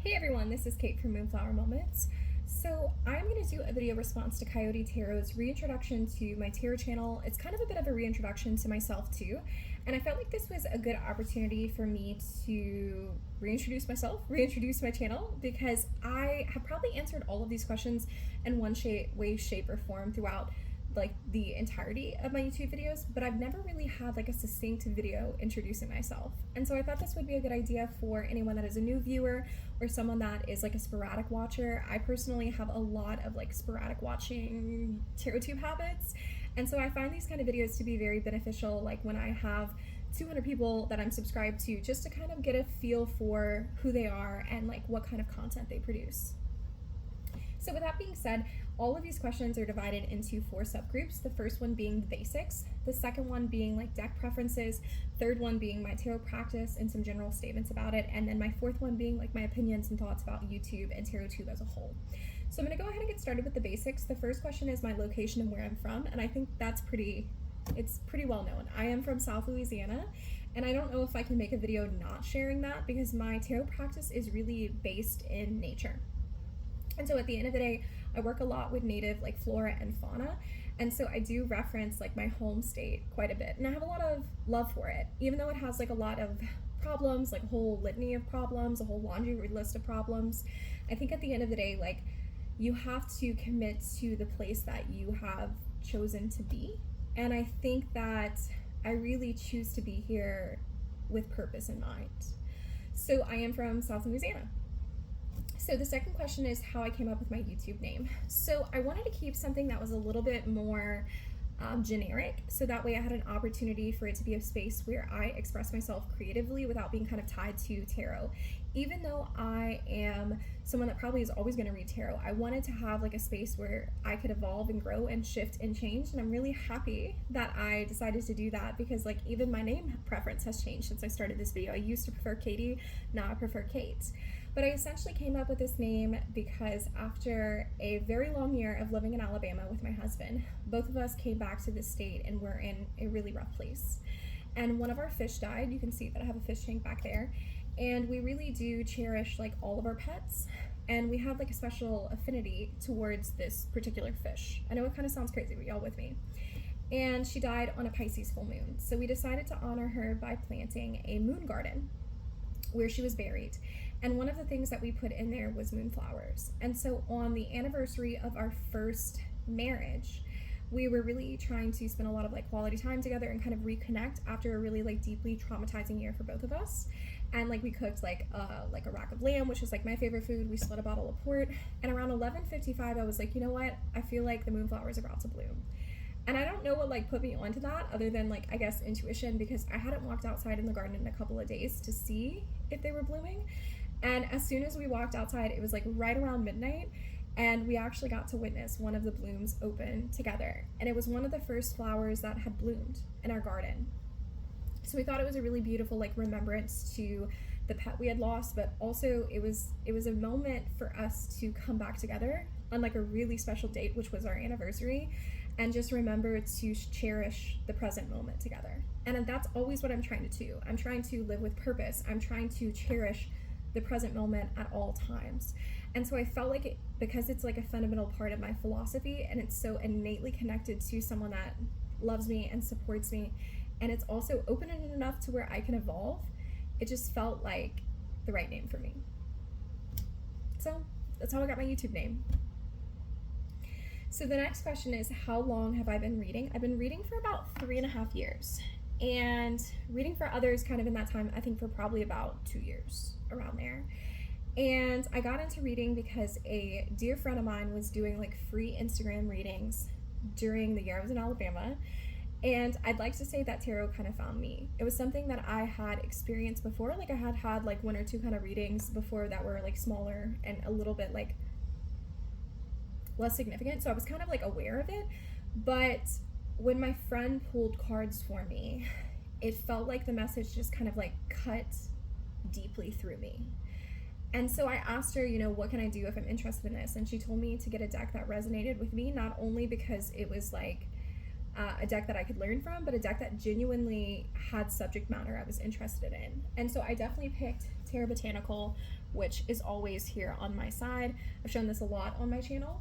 Hey everyone, this is Kate from Moonflower Moments. So I'm going to do a video response to Coyote Tarot's reintroduction to my tarot channel. It's kind of a bit of a reintroduction to myself too, and I felt like this was a good opportunity for me to reintroduce myself, reintroduce my channel, because I have probably answered all of these questions in one way, shape, or form throughout like the entirety of my YouTube videos, but I've never really had like a succinct video introducing myself. And so I thought this would be a good idea for anyone that is a new viewer or someone that is like a sporadic watcher. I personally have a lot of like sporadic watching TarotTube habits. And so I find these kind of videos to be very beneficial, like when I have 200 people that I'm subscribed to, just to kind of get a feel for who they are and like what kind of content they produce. So with that being said, all of these questions are divided into 4 subgroups. The first one being the basics, the second one being like deck preferences, third one being my tarot practice and some general statements about it, and then my fourth one being like my opinions and thoughts about YouTube and TarotTube as a whole. So I'm going to go ahead and get started with the basics. The first question is my location and where I'm from, and I think that's pretty well known. I am from South Louisiana, and I don't know if I can make a video not sharing that because my tarot practice is really based in nature. And so at the end of the day, I work a lot with native like flora and fauna. And so I do reference like my home state quite a bit. And I have a lot of love for it, even though it has like a lot of problems, like a whole litany of problems, a whole laundry list of problems. I think at the end of the day, like you have to commit to the place that you have chosen to be. And I think that I really choose to be here with purpose in mind. So I am from South Louisiana. So the second question is how I came up with my YouTube name. So I wanted to keep something that was a little bit more generic, so that way I had an opportunity for it to be a space where I express myself creatively without being kind of tied to tarot. Even though I am someone that probably is always going to read tarot, I wanted to have like a space where I could evolve and grow and shift and change, and I'm really happy that I decided to do that because like even my name preference has changed since I started this video. I used to prefer Katie, now I prefer Kate. But I essentially came up with this name because after a very long year of living in Alabama with my husband, both of us came back to this state and we're in a really rough place. And one of our fish died. You can see that I have a fish tank back there. And we really do cherish like all of our pets. And we have like a special affinity towards this particular fish. I know it kind of sounds crazy, but y'all with me. And she died on a Pisces full moon. So we decided to honor her by planting a moon garden where she was buried. And one of the things that we put in there was moonflowers. And so on the anniversary of our first marriage, we were really trying to spend a lot of like quality time together and kind of reconnect after a really like deeply traumatizing year for both of us. And like we cooked like a rack of lamb, which is like my favorite food. We split a bottle of port. And around 11:55, I was like, you know what? I feel like the moonflowers are about to bloom. And I don't know what like put me onto that other than like I guess intuition, because I hadn't walked outside in the garden in a couple of days to see if they were blooming. And as soon as we walked outside, it was like right around midnight, and we actually got to witness one of the blooms open together. And it was one of the first flowers that had bloomed in our garden. So we thought it was a really beautiful like remembrance to the pet we had lost, but also it was a moment for us to come back together on like a really special date, which was our anniversary, and just remember to cherish the present moment together. And that's always what I'm trying to do. I'm trying to live with purpose. I'm trying to cherish the present moment at all times. And so I felt like it, because it's like a fundamental part of my philosophy and it's so innately connected to someone that loves me and supports me, and it's also open enough to where I can evolve, it just felt like the right name for me. So that's how I got my YouTube name. So the next question is, how long have I been reading? I've been reading for about 3.5 years, and reading for others kind of in that time, I think for probably about 2 years, around there. And I got into reading because a dear friend of mine was doing like free Instagram readings during the year I was in Alabama. And I'd like to say that tarot kind of found me. It was something that I had experienced before. Like I had like 1 or 2 kind of readings before that were like smaller and a little bit like less significant. So I was kind of like aware of it. But when my friend pulled cards for me, it felt like the message just kind of like cut deeply through me. And so I asked her, you know, what can I do if I'm interested in this? And she told me to get a deck that resonated with me, not only because it was like a deck that I could learn from, but a deck that genuinely had subject matter I was interested in. And so I definitely picked Tarot Botanical, which is always here on my side. I've shown this a lot on my channel.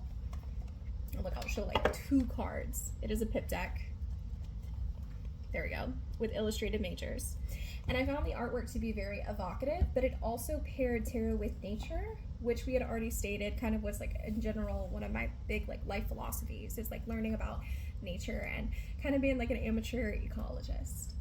Oh, look, I'll show like 2 cards. It is a pip deck. There we go, with illustrated majors. And I found the artwork to be very evocative, but it also paired tarot with nature, which we had already stated kind of was like in general one of my big like life philosophies is like learning about nature and kind of being like an amateur ecologist.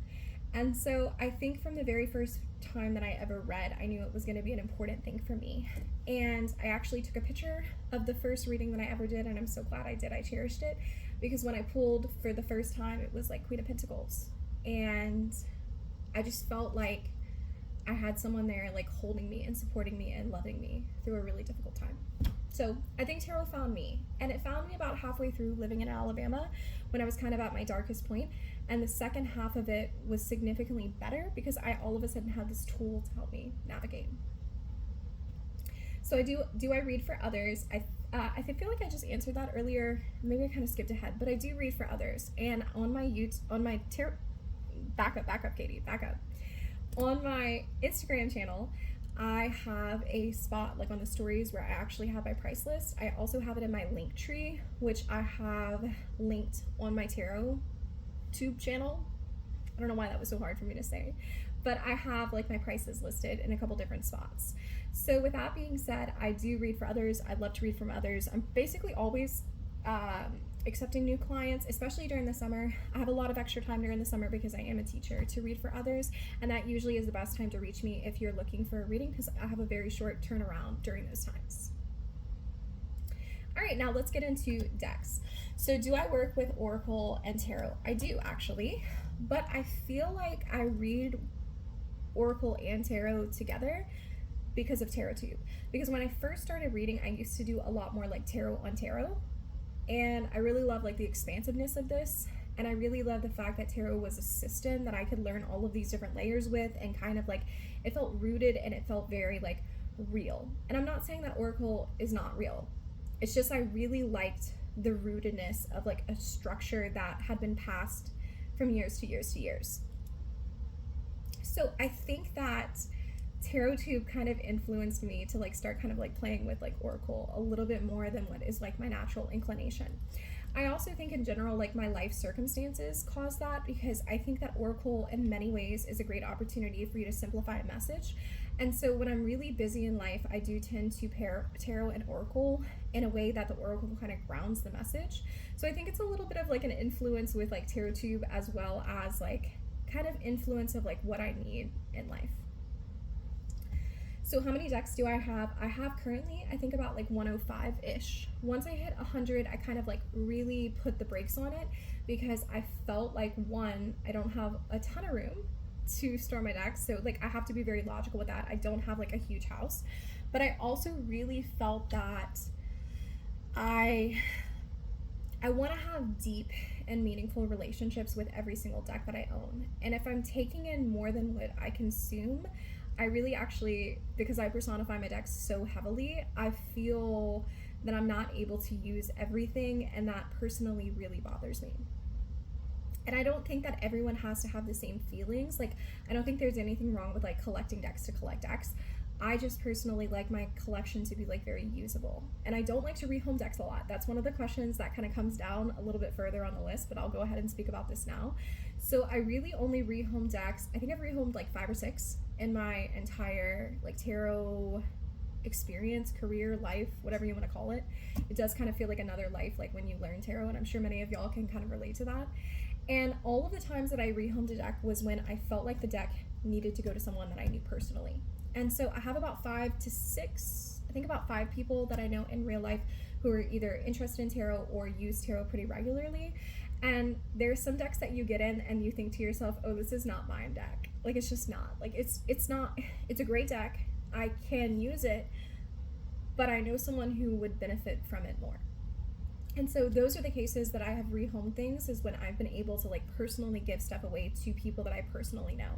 And so I think from the very first time that I ever read, I knew it was going to be an important thing for me. And I actually took a picture of the first reading that I ever did, and I'm so glad I did. I cherished it because when I pulled for the first time, it was like Queen of Pentacles. And I just felt like I had someone there like holding me and supporting me and loving me through a really difficult time. So I think tarot found me, and it found me about halfway through living in Alabama when I was kind of at my darkest point. And the second half of it was significantly better because I all of a sudden had this tool to help me navigate. So I read for others. I feel like I just answered that earlier. Maybe I kind of skipped ahead, but I do read for others. And on my tarot, back up, Katie, back up. On my Instagram channel, I have a spot like on the stories where I actually have my price list. I also have it in my link tree, which I have linked on my tarot tube channel. I don't know why that was so hard for me to say, but I have like my prices listed in a couple different spots. So with that being said, I do read for others. I love to read from others. I'm basically always accepting new clients, especially during the summer. I have a lot of extra time during the summer because I am a teacher to read for others, and that usually is the best time to reach me if you're looking for a reading because I have a very short turnaround during those times. All right, now let's get into decks. So do I work with Oracle and Tarot? I do actually, but I feel like I read Oracle and Tarot together because of TarotTube. Because when I first started reading, I used to do a lot more like Tarot on Tarot, and I really love like the expansiveness of this, and I really love the fact that Tarot was a system that I could learn all of these different layers with, and kind of like it felt rooted and it felt very like real. And I'm not saying that Oracle is not real. It's just I really liked the rootedness of like a structure that had been passed from years to years to years. So I think that TarotTube kind of influenced me to like start kind of like playing with like Oracle a little bit more than what is like my natural inclination. I also think in general like my life circumstances caused that, because I think that Oracle in many ways is a great opportunity for you to simplify a message. And so when I'm really busy in life, I do tend to pair Tarot and Oracle in a way that the Oracle kind of grounds the message. So I think it's a little bit of like an influence with like TarotTube, as well as like kind of influence of like what I need in life. So how many decks do I have? I have currently, I think about like 105-ish. Once I hit 100, I kind of like really put the brakes on it because I felt like, one, I don't have a ton of room to store my decks. So like I have to be very logical with that. I don't have like a huge house, but I also really felt that I want to have deep and meaningful relationships with every single deck that I own. And if I'm taking in more than what I consume, I really actually, because I personify my decks so heavily, I feel that I'm not able to use everything, and that personally really bothers me. And I don't think that everyone has to have the same feelings. Like, I don't think there's anything wrong with like collecting decks to collect decks. I just personally like my collection to be like very usable. And I don't like to rehome decks a lot. That's one of the questions that kind of comes down a little bit further on the list, but I'll go ahead and speak about this now. So I really only rehome decks. I think I've rehomed like 5 or 6 in my entire like tarot experience, career, life, whatever you want to call it. It does kind of feel like another life, like when you learn tarot, and I'm sure many of y'all can kind of relate to that. And all of the times that I rehomed a deck was when I felt like the deck needed to go to someone that I knew personally. And so I have about 5 to 6, I think about 5 people that I know in real life who are either interested in tarot or use tarot pretty regularly. And there's some decks that you get in and you think to yourself, oh, this is not my deck. Like, it's just not. Like, it's not, it's a great deck. I can use it, but I know someone who would benefit from it more. And so those are the cases that I have rehomed things, is when I've been able to like personally give stuff away to people that I personally know.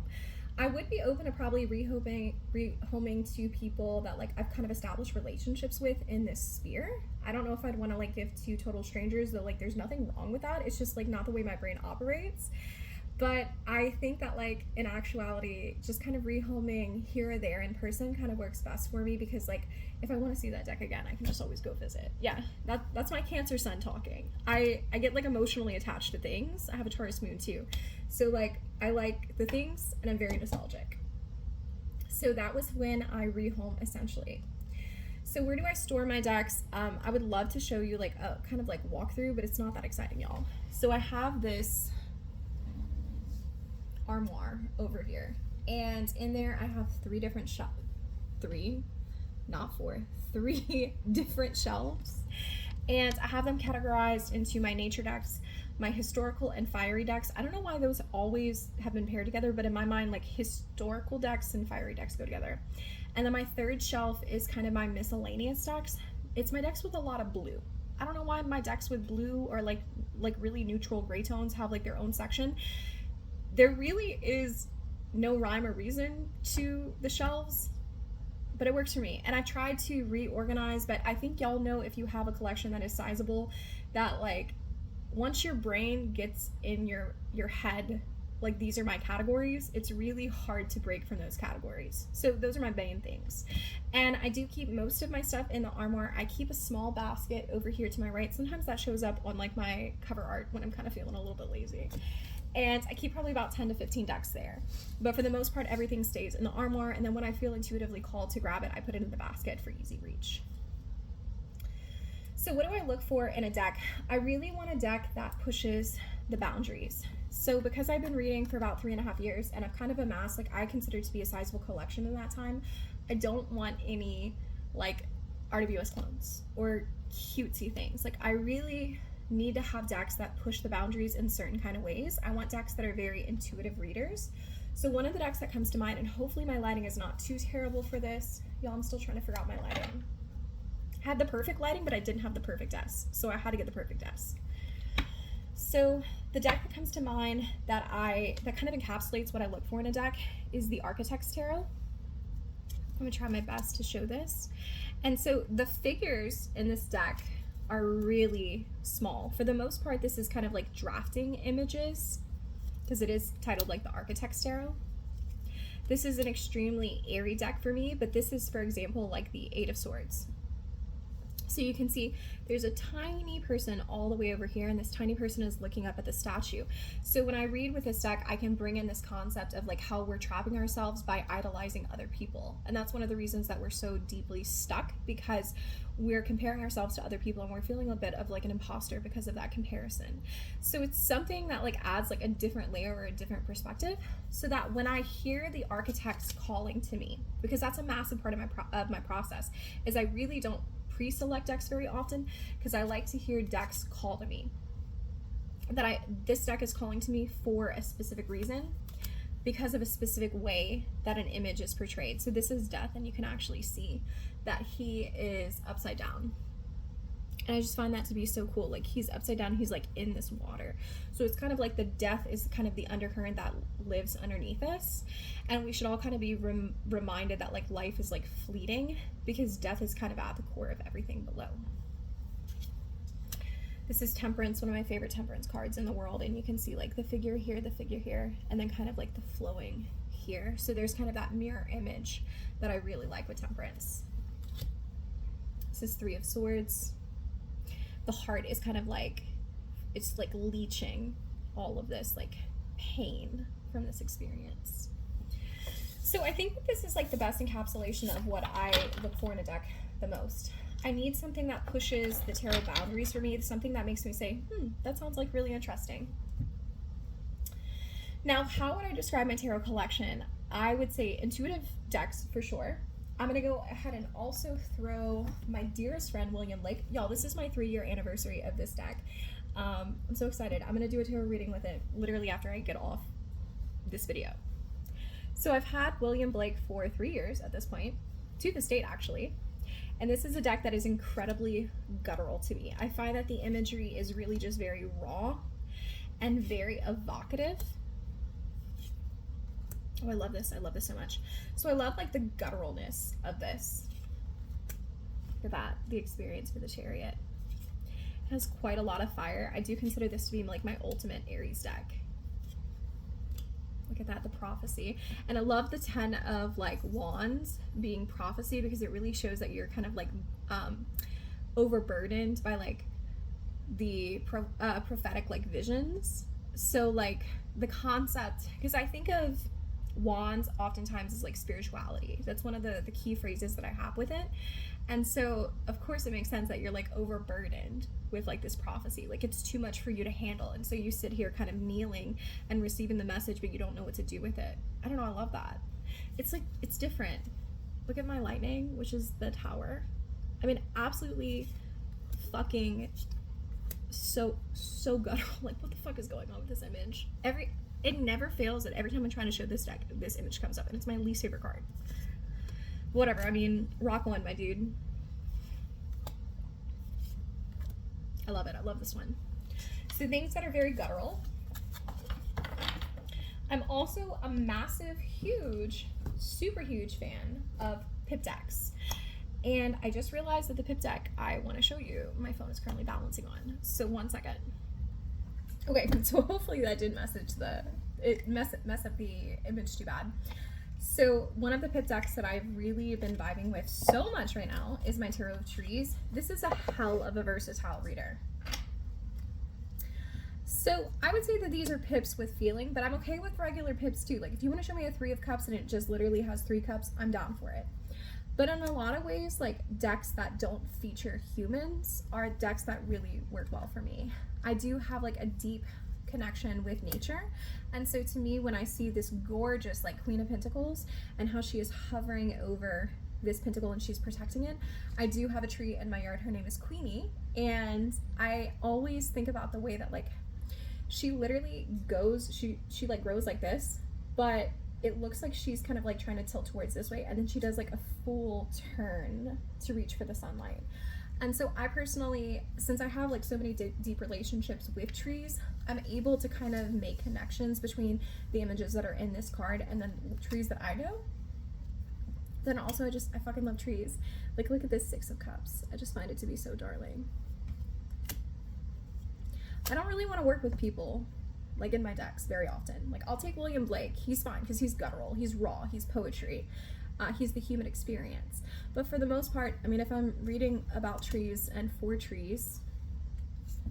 I would be open to probably rehoming to people that like I've kind of established relationships with in this sphere. I don't know if I'd want to like give to total strangers, though. Like, there's nothing wrong with that. It's just like not the way my brain operates. But I think that like in actuality, just kind of rehoming here or there in person kind of works best for me, because like if I want to see that deck again, I can just always go visit. Yeah, that's my Cancer sun talking. I get like emotionally attached to things. I have a Taurus moon too. So like I like the things and I'm very nostalgic. So that was when I rehome essentially. So where do I store my decks? I would love to show you like a kind of like walkthrough, but it's not that exciting, y'all. So I have this armoire over here, and in there I have three different three different shelves, and I have them categorized into my nature decks, my historical and fiery decks. I don't know why those always have been paired together, but in my mind, like, historical decks and fiery decks go together. And then my third shelf is kind of my miscellaneous decks. It's my decks with a lot of blue. I don't know why my decks with blue or like really neutral gray tones have like their own section. There really is no rhyme or reason to the shelves, but it works for me. And I tried to reorganize, but I think y'all know, if you have a collection that is sizable, that like once your brain gets in your head, like these are my categories, it's really hard to break from those categories. So those are my main things. And I do keep most of my stuff in the armoire. I keep a small basket over here to my right. Sometimes that shows up on like my cover art when I'm kind of feeling a little bit lazy. And I keep probably about 10 to 15 decks there. But for the most part, everything stays in the armoire, and then when I feel intuitively called to grab it, I put it in the basket for easy reach. So what do I look for in a deck? I really want a deck that pushes the boundaries. So because I've been reading for about 3.5 years, and I've kind of amassed, like, I consider to be a sizable collection in that time, I don't want any, like, RWS clones or cutesy things. Like, I really need to have decks that push the boundaries in certain kind of ways. I want decks that are very intuitive readers. So one of the decks that comes to mind, and hopefully my lighting is not too terrible for this. Y'all, I'm still trying to figure out my lighting. I had the perfect lighting, but I didn't have the perfect desk, so I had to get the perfect desk. So the deck that comes to mind that kind of encapsulates what I look for in a deck is the Architect's Tarot. I'm gonna try my best to show this. And so the figures in this deck are really small. For the most part, this is kind of like drafting images, because it is titled like the Architect's Tarot. This is an extremely airy deck for me, but this is, for example, like the Eight of Swords. So you can see there's a tiny person all the way over here, and this tiny person is looking up at the statue. So when I read with this deck, I can bring in this concept of like how we're trapping ourselves by idolizing other people. And that's one of the reasons that we're so deeply stuck, because we're comparing ourselves to other people and we're feeling a bit of like an imposter because of that comparison. So it's something that like adds like a different layer or a different perspective, so that when I hear the architects calling to me, because that's a massive part of my process, is I really don't pre-select decks very often, because I like to hear decks call to me, that this deck is calling to me for a specific reason, because of a specific way that an image is portrayed. So this is Death, and you can actually see that he is upside down. And I just find that to be so cool. Like, he's upside down, he's like in this water. So it's kind of like the death is kind of the undercurrent that lives underneath us. And we should all kind of be reminded that like life is like fleeting, because death is kind of at the core of everything below. This is Temperance, one of my favorite Temperance cards in the world. And you can see like the figure here, and then kind of like the flowing here. So there's kind of that mirror image that I really like with Temperance. This is Three of Swords. The heart is kind of like, it's like leeching all of this like pain from this experience. So I think that this is like the best encapsulation of what I look for in a deck the most. I need something that pushes the tarot boundaries for me, something that makes me say, that sounds like really interesting. Now, how would I describe my tarot collection? I would say intuitive decks for sure. I'm gonna go ahead and also throw my dearest friend, William Blake. Y'all, this is my 3-year anniversary of this deck. I'm so excited. I'm gonna do a tarot reading with it literally after I get off this video. So I've had William Blake for 3 years at this point, to this date actually. And this is a deck that is incredibly guttural to me. I find that the imagery is really just very raw and very evocative. Oh, I love this. I love this so much. So I love like the gutturalness of this. Look at that, the experience for the Chariot. It has quite a lot of fire. I do consider this to be like my ultimate Aries deck. Look at that, the prophecy. And I love the 10 of like wands being prophecy, because it really shows that you're kind of like overburdened by like the prophetic like visions. So like the concept, because I think of wands oftentimes as like spirituality. That's one of the key phrases that I have with it. And so of course it makes sense that you're like overburdened with like this prophecy, like it's too much for you to handle, and so you sit here kind of kneeling and receiving the message, but you don't know what to do with it. I don't know, I love that. It's like, it's different. Look at my lightning, which is the Tower. I mean, absolutely fucking so guttural. Like, what the fuck is going on with this image? It never fails that every time I'm trying to show this deck, this image comes up, and it's my least favorite card. Whatever, I mean, rock one, my dude. I love it. I love this one. So things that are very guttural. I'm also a massive, huge, super huge fan of pip decks. And I just realized that the pip deck I want to show you, my phone is currently balancing on. So 1 second. Okay, so hopefully that didn't mess up the image too bad. So one of the pip decks that I've really been vibing with so much right now is my Tarot of Trees. This is a hell of a versatile reader. So I would say that these are pips with feeling, but I'm okay with regular pips too. Like if you want to show me a 3 of cups and it just literally has 3 cups, I'm down for it. But in a lot of ways, like decks that don't feature humans are decks that really work well for me. I do have like a deep connection with nature, and so to me, when I see this gorgeous like Queen of Pentacles and how she is hovering over this pentacle and she's protecting it, I do have a tree in my yard. Her name is Queenie, and I always think about the way that like she literally goes, she like grows like this, but it looks like she's kind of like trying to tilt towards this way, and then she does like a full turn to reach for the sunlight. And so I personally, since I have like so many deep relationships with trees, I'm able to kind of make connections between the images that are in this card and then trees that I know. Then also I fucking love trees. Like look at this 6 of Cups. I just find it to be so darling. I don't really want to work with people like in my decks very often. Like I'll take William Blake. He's fine because he's guttural, he's raw, he's poetry. He's the human experience. But for the most part, I mean, if I'm reading about trees and for trees,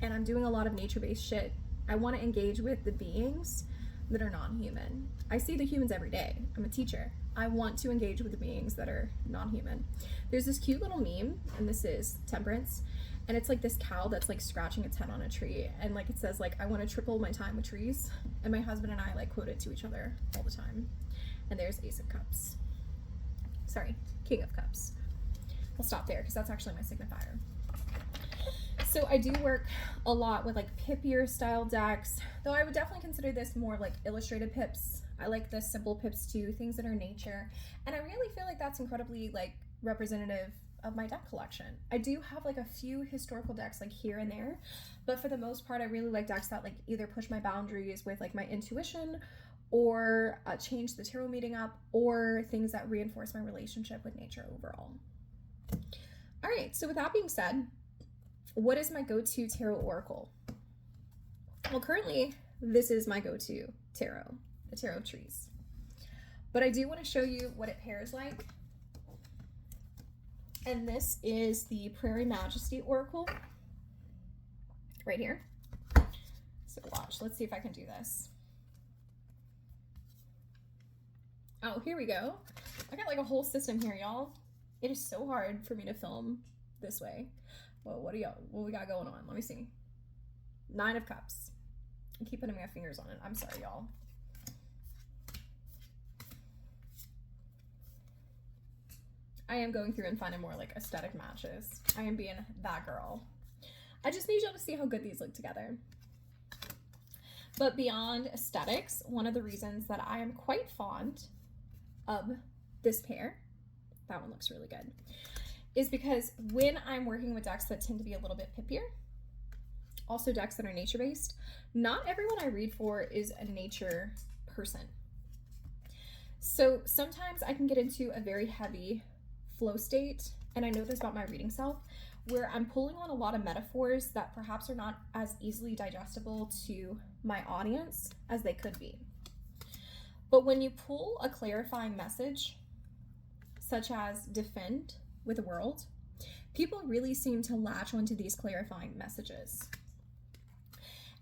and I'm doing a lot of nature-based shit, I want to engage with the beings that are non-human. I see the humans every day. I'm a teacher. I want to engage with the beings that are non-human. There's this cute little meme, and this is Temperance, and it's like this cow that's like scratching its head on a tree, and like it says like, I want to triple my time with trees, and my husband and I like quote it to each other all the time. And there's Ace of Cups. Sorry, King of Cups. I'll stop there because that's actually my signifier. So I do work a lot with like pippier style decks, though I would definitely consider this more like illustrated pips. I like the simple pips too, things that are nature. And I really feel like that's incredibly like representative of my deck collection. I do have like a few historical decks like here and there, but for the most part, I really like decks that like either push my boundaries with like my intuition, or change the tarot meeting up, or things that reinforce my relationship with nature overall. All right, so with that being said, what is my go-to tarot oracle? Well, currently, this is my go-to tarot, the Tarot of Trees. But I do want to show you what it pairs like. And this is the Prairie Majesty Oracle, right here. So watch, let's see if I can do this. Oh, here we go. I got like a whole system here, y'all. It is so hard for me to film this way. Well, what we got going on? Let me see. 9 of Cups. I keep putting my fingers on it. I'm sorry, y'all. I am going through and finding more like aesthetic matches. I am being that girl. I just need y'all to see how good these look together. But beyond aesthetics, one of the reasons that I am quite fond of this pair, that one looks really good, is because when I'm working with decks that tend to be a little bit pippier, also decks that are nature-based, not everyone I read for is a nature person. So sometimes I can get into a very heavy flow state, and I know this about my reading self, where I'm pulling on a lot of metaphors that perhaps are not as easily digestible to my audience as they could be. But when you pull a clarifying message, such as defend with the world, people really seem to latch onto these clarifying messages.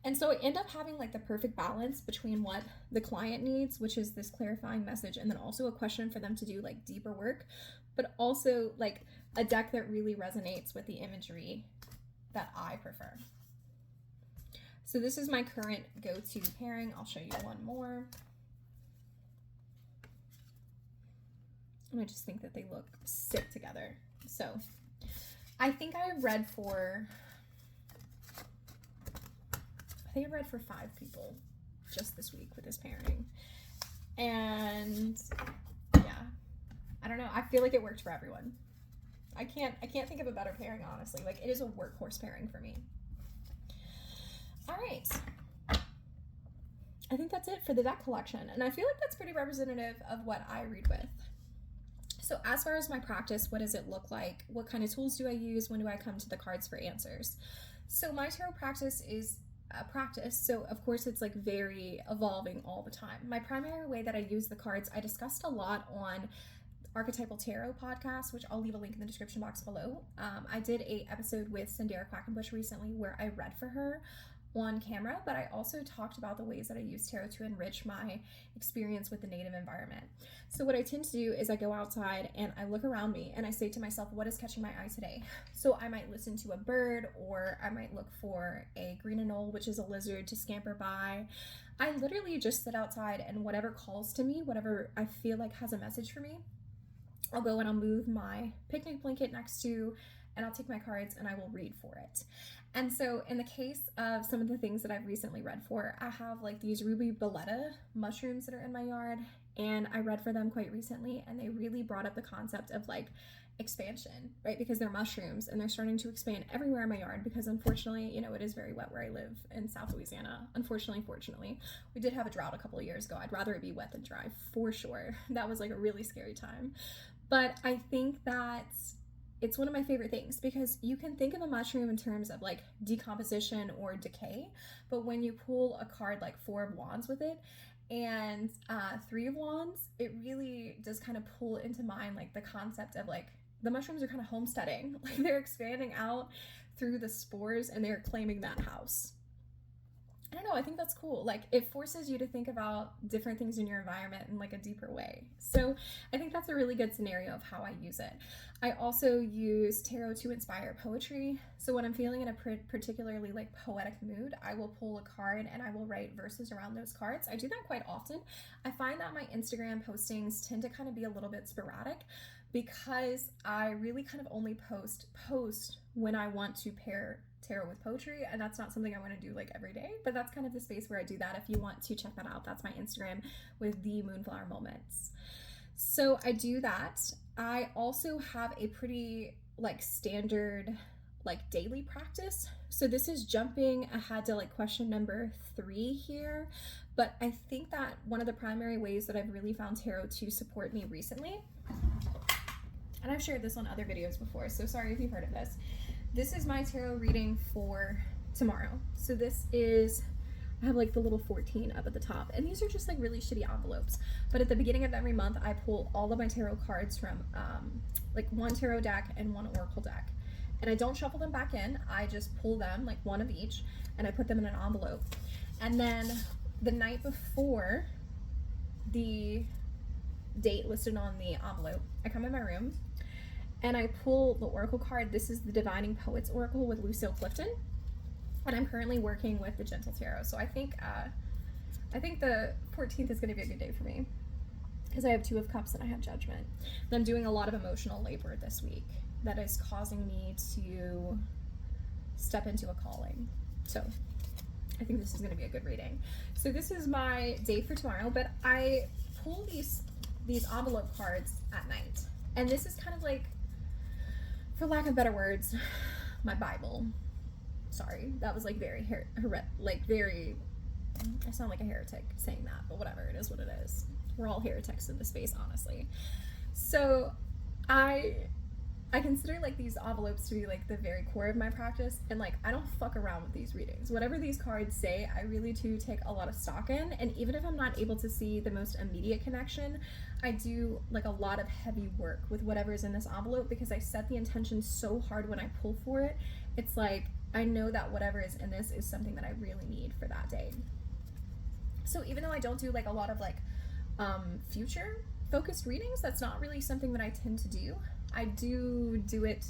And so I end up having like the perfect balance between what the client needs, which is this clarifying message, and then also a question for them to do like deeper work, but also like a deck that really resonates with the imagery that I prefer. So this is my current go-to pairing. I'll show you one more. And I just think that they look sick together. So I think I read for 5 people just this week with this pairing. And yeah, I don't know. I feel like it worked for everyone. I can't think of a better pairing, honestly. Like, it is a workhorse pairing for me. All right. I think that's it for the deck collection. And I feel like that's pretty representative of what I read with. So as far as my practice, what does it look like? What kind of tools do I use? When do I come to the cards for answers? So my tarot practice is a practice, so of course it's like very evolving all the time. My primary way that I use the cards, I discussed a lot on Archetypal Tarot podcast, which I'll leave a link in the description box below. I did a episode with Sandera Quackenbush recently where I read for her on camera, but I also talked about the ways that I use tarot to enrich my experience with the native environment. So what I tend to do is I go outside and I look around me and I say to myself, what is catching my eye today? So I might listen to a bird, or I might look for a green anole, which is a lizard, to scamper by. I literally just sit outside, and whatever calls to me, whatever I feel like has a message for me, I'll go and I'll move my picnic blanket next to, and I'll take my cards and I will read for it. And so in the case of some of the things that I've recently read for, I have like these ruby belletta mushrooms that are in my yard, and I read for them quite recently, and they really brought up the concept of like expansion, right? Because they're mushrooms and they're starting to expand everywhere in my yard, because unfortunately, you know, it is very wet where I live in South Louisiana. Unfortunately, fortunately, we did have a drought a couple of years ago. I'd rather it be wet than dry for sure. That was like a really scary time. But I think that it's one of my favorite things, because you can think of a mushroom in terms of like decomposition or decay, but when you pull a card like 4 of Wands with it and 3 of Wands, it really does kind of pull into mind like the concept of like the mushrooms are kind of homesteading, like they're expanding out through the spores and they're claiming that house. I don't know, I think that's cool. Like, it forces you to think about different things in your environment in like a deeper way. So I think that's a really good scenario of how I use it. I also use tarot to inspire poetry. So when I'm feeling in a particularly like poetic mood, I will pull a card and I will write verses around those cards. I do that quite often. I find that my Instagram postings tend to kind of be a little bit sporadic, because I really kind of only post when I want to pair tarot with poetry, and that's not something I want to do like every day, but that's kind of the space where I do that. If you want to check that out, that's my Instagram with the Moonflower Moments. So I do that. I also have a pretty like standard like daily practice. So this is jumping ahead to like question number 3 here, but I think that one of the primary ways that I've really found tarot to support me recently, and I've shared this on other videos before, so sorry if you've heard of this. This is my tarot reading for tomorrow. So this is, I have like the little 14 up at the top, and these are just like really shitty envelopes. But at the beginning of every month, I pull all of my tarot cards from like one tarot deck and one oracle deck. And I don't shuffle them back in, I just pull them, like one of each, and I put them in an envelope. And then the night before the date listed on the envelope, I come in my room and I pull the oracle card. This is the Divining Poets Oracle with Lucille Clifton, and I'm currently working with the Gentle Tarot. So I think the 14th is going to be a good day for me, because I have 2 of Cups and I have Judgment. And I'm doing a lot of emotional labor this week that is causing me to step into a calling. So I think this is going to be a good reading. So this is my day for tomorrow, but I pull these envelope cards at night, and this is kind of like, for lack of better words, my Bible. Sorry, that was like very I sound like a heretic saying that, but whatever, it is what it is. we're all heretics in this space, honestly. So I consider like these envelopes to be like the very core of my practice, and like I don't fuck around with these readings. Whatever these cards say, I really do take a lot of stock in, and even if I'm not able to see the most immediate connection, I do like a lot of heavy work with whatever's in this envelope, because I set the intention so hard when I pull for it. It's like I know that whatever is in this is something that I really need for that day. So even though I don't do like a lot of like future focused readings, that's not really something that I tend to do. I do it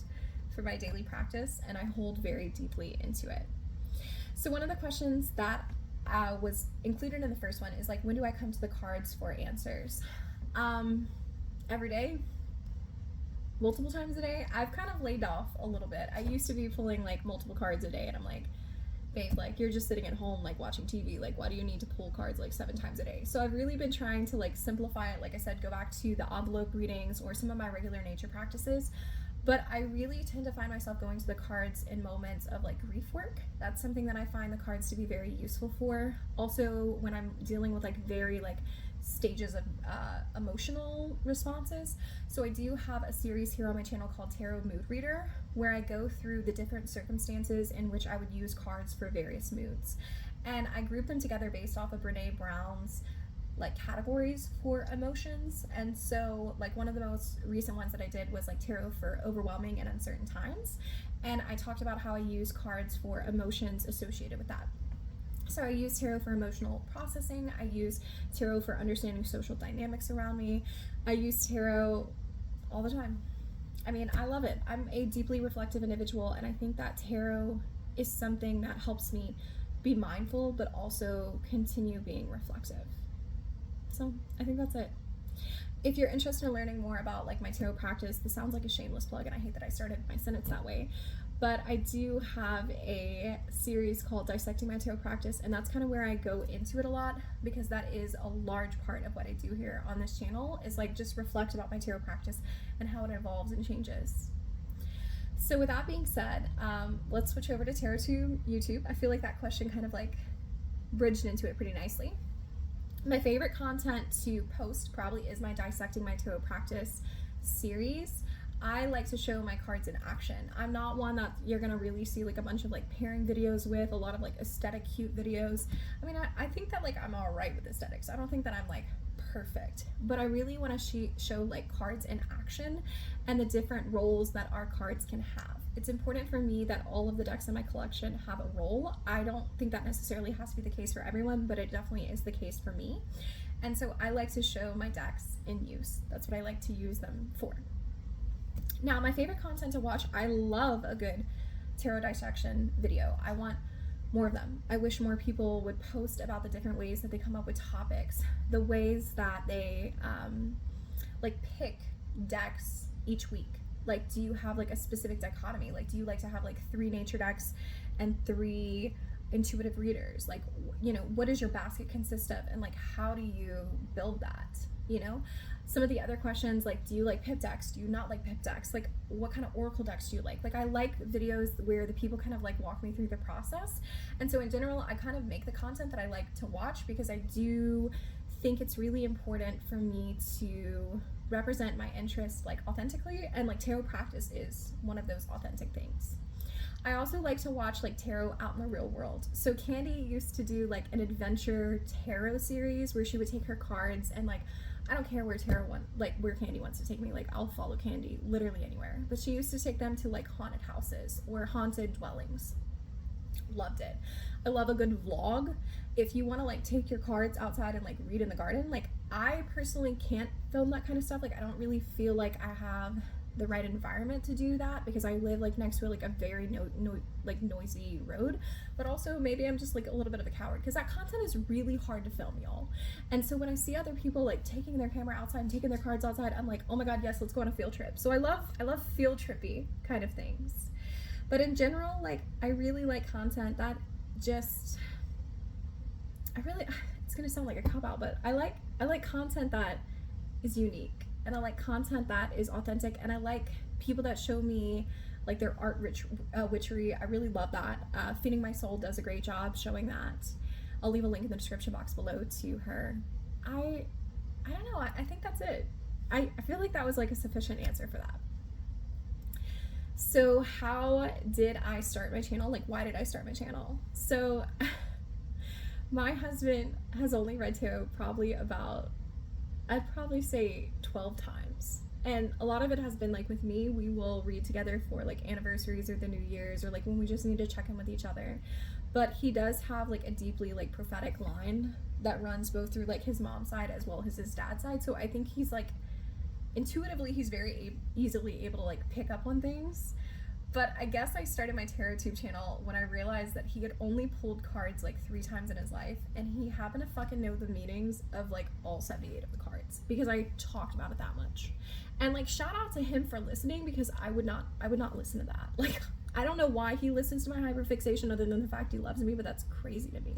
for my daily practice, and I hold very deeply into it. So one of the questions that was included in the first one is like, when do I come to the cards for answers? Every day, multiple times a day. I've kind of laid off a little bit. I used to be pulling like multiple cards a day, and I'm like, babe, like you're just sitting at home like watching TV, like why do you need to pull cards like 7 times a day? So I've really been trying to like simplify it. Like I said, go back to the envelope readings or some of my regular nature practices, but I really tend to find myself going to the cards in moments of like grief work. That's something that I find the cards to be very useful for. Also when I'm dealing with like very like stages of emotional responses. So I do have a series here on my channel called Tarot Mood Reader, where I go through the different circumstances in which I would use cards for various moods. And I group them together based off of Brene Brown's like categories for emotions. And so like one of the most recent ones that I did was like tarot for overwhelming and uncertain times. And I talked about how I use cards for emotions associated with that. So I use tarot for emotional processing. I use tarot for understanding social dynamics around me. I use tarot all the time. I mean, I love it. I'm a deeply reflective individual, and I think that tarot is something that helps me be mindful, but also continue being reflective. So I think that's it. If you're interested in learning more about like my tarot practice, this sounds like a shameless plug, and I hate that I started my sentence that way, but I do have a series called Dissecting My Tarot Practice, and that's kind of where I go into it a lot, because that is a large part of what I do here on this channel, is like just reflect about my tarot practice and how it evolves and changes. So with that being said, let's switch over to TarotTube YouTube. I feel like that question kind of like bridged into it pretty nicely. My favorite content to post probably is my Dissecting My Tarot Practice series. I like to show my cards in action. I'm not one that you're gonna really see like a bunch of like pairing videos with, a lot of like aesthetic cute videos. I mean, I think that like I'm all right with aesthetics. I don't think that I'm like perfect, but I really want to show like cards in action and the different roles that our cards can have. It's important for me that all of the decks in my collection have a role. I don't think that necessarily has to be the case for everyone, but it definitely is the case for me. And so I like to show my decks in use. That's what I like to use them for. Now, my favorite content to watch, I love a good tarot dissection video. I want more of them. I wish more people would post about the different ways that they come up with topics, the ways that they like pick decks each week. Like, do you have like a specific dichotomy? Like, do you like to have like 3 nature decks and 3 intuitive readers? Like, you know, what does your basket consist of, and like how do you build that? You know, some of the other questions, like, do you like pip decks? Do you not like pip decks? Like, what kind of oracle decks do you like? Like, I like videos where the people kind of like walk me through the process. And so in general, I kind of make the content that I like to watch, because I do think it's really important for me to represent my interests like authentically, and like tarot practice is one of those authentic things. I also like to watch like tarot out in the real world. So Candy used to do like an adventure tarot series where she would take her cards and like, I don't care where where Candy wants to take me, like I'll follow Candy literally anywhere. But she used to take them to like haunted houses or haunted dwellings. Loved it. I love a good vlog. If you want to like take your cards outside and like read in the garden, like I personally can't film that kind of stuff. Like I don't really feel like I have the right environment to do that, because I live like next to like a very noisy road, but also maybe I'm just like a little bit of a coward, because that content is really hard to film, y'all. And so when I see other people like taking their camera outside and taking their cards outside, I'm like, oh my god, yes, let's go on a field trip. So I love field trippy kind of things. But in general, like I really like content that just it's gonna sound like a cop-out, but I like content that is unique, and I like content that is authentic, and I like people that show me like their art witchery. I really love that. Feeding My Soul does a great job showing that. I'll leave a link in the description box below to her. I I don't know. I think that's it. I feel like that was like a sufficient answer for that. So how did I start my channel? Like, why did I start my channel? So my husband has only read tarot probably about, I'd probably say 12 times. And a lot of it has been like with me, we will read together for like anniversaries or the New Year's or like when we just need to check in with each other. But he does have like a deeply like prophetic line that runs both through like his mom's side as well as his dad's side. So I think he's like, intuitively, he's very easily able to like pick up on things. But I guess I started my tarot tube channel when I realized that he had only pulled cards like 3 times in his life, and he happened to fucking know the meanings of like all 78 of the cards because I talked about it that much. And like, shout out to him for listening, because I would not listen to that. Like, I don't know why he listens to my hyperfixation other than the fact he loves me, but that's crazy to me.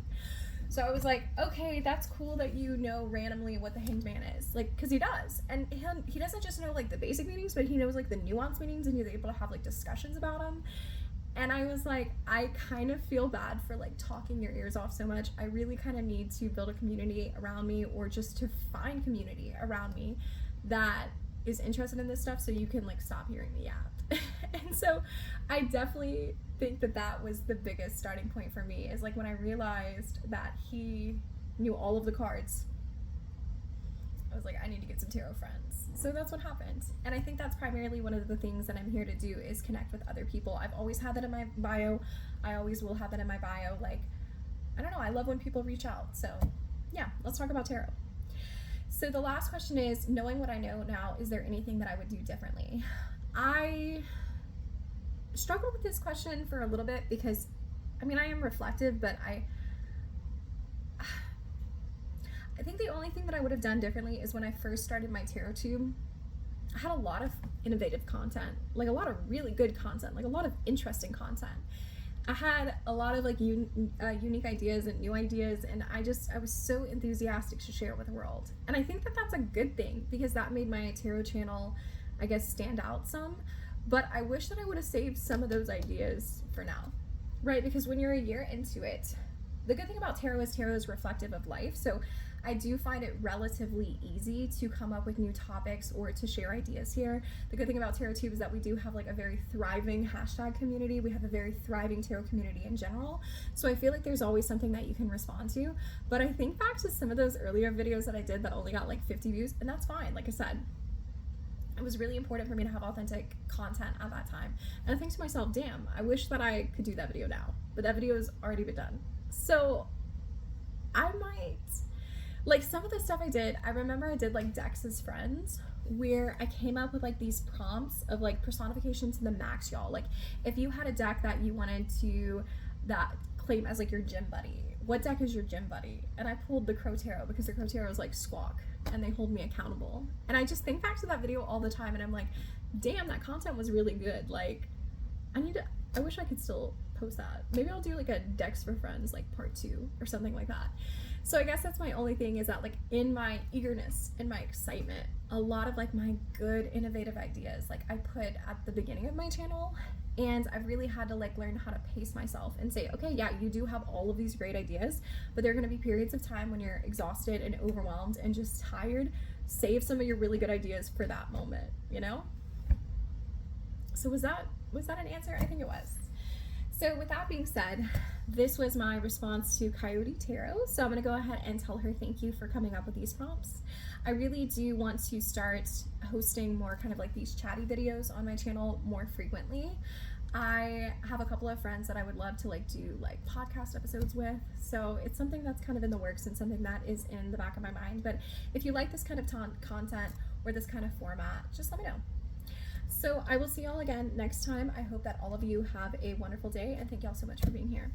So I was like, okay, that's cool that you know randomly what the Hanged Man is. Like, because he does. And he doesn't just know, like, the basic meanings, but he knows, like, the nuanced meanings, and he's able to have, like, discussions about them. And I was like, I kind of feel bad for, like, talking your ears off so much. I really kind of need to build a community around me, or just to find community around me that is interested in this stuff, so you can, like, stop hearing me yap. And so I definitely think that that was the biggest starting point for me, is like when I realized that he knew all of the cards, I was like, I need to get some tarot friends. So that's what happened. And I think that's primarily one of the things that I'm here to do, is connect with other people. I've always had that in my bio. I always will have that in my bio. Like, I don't know, I love when people reach out. So yeah, let's talk about tarot. So the last question is, knowing what I know now, is there anything that I would do differently? I struggled with this question for a little bit because, I mean, I am reflective, but I think the only thing that I would have done differently is when I first started my tarot tube, I had a lot of innovative content, like a lot of really good content, like a lot of interesting content. I had a lot of like unique ideas and new ideas, and I was so enthusiastic to share it with the world. And I think that that's a good thing, because that made my tarot channel, I guess, stand out some. But I wish that I would have saved some of those ideas for now, right? Because when you're a year into it, the good thing about tarot is reflective of life. So I do find it relatively easy to come up with new topics or to share ideas here. The good thing about Tarot Tube is that we do have like a very thriving hashtag community. We have a very thriving tarot community in general. So I feel like there's always something that you can respond to. But I think back to some of those earlier videos that I did that only got like 50 views, and that's fine. Like I said, it was really important for me to have authentic content at that time. And I think to myself, damn, I wish that I could do that video now, but that video has already been done. So I might, like, some of the stuff I did, I remember I did like decks as friends, where I came up with like these prompts of like personification to the max, y'all. Like, if you had a deck that you wanted to claim as like your gym buddy, what deck is your gym buddy? And I pulled the Crow Tarot, because the Crow Tarot is like Squawk, and they hold me accountable. And I just think back to that video all the time, and I'm like, damn, that content was really good. Like, I wish I could still post that. Maybe I'll do like a decks for friends, like part 2 or something like that. So I guess that's my only thing, is that like in my eagerness and my excitement, a lot of like my good innovative ideas, like I put at the beginning of my channel, and I've really had to like learn how to pace myself and say, okay, yeah, you do have all of these great ideas, but there are going to be periods of time when you're exhausted and overwhelmed and just tired. Save some of your really good ideas for that moment, you know? So was that an answer? I think it was. So with that being said, this was my response to Coyote Tarot. So I'm going to go ahead and tell her thank you for coming up with these prompts. I really do want to start hosting more kind of like these chatty videos on my channel more frequently. I have a couple of friends that I would love to like do like podcast episodes with. So it's something that's kind of in the works and something that is in the back of my mind. But if you like this kind of content or this kind of format, just let me know. So I will see y'all again next time. I hope that all of you have a wonderful day, and thank y'all so much for being here.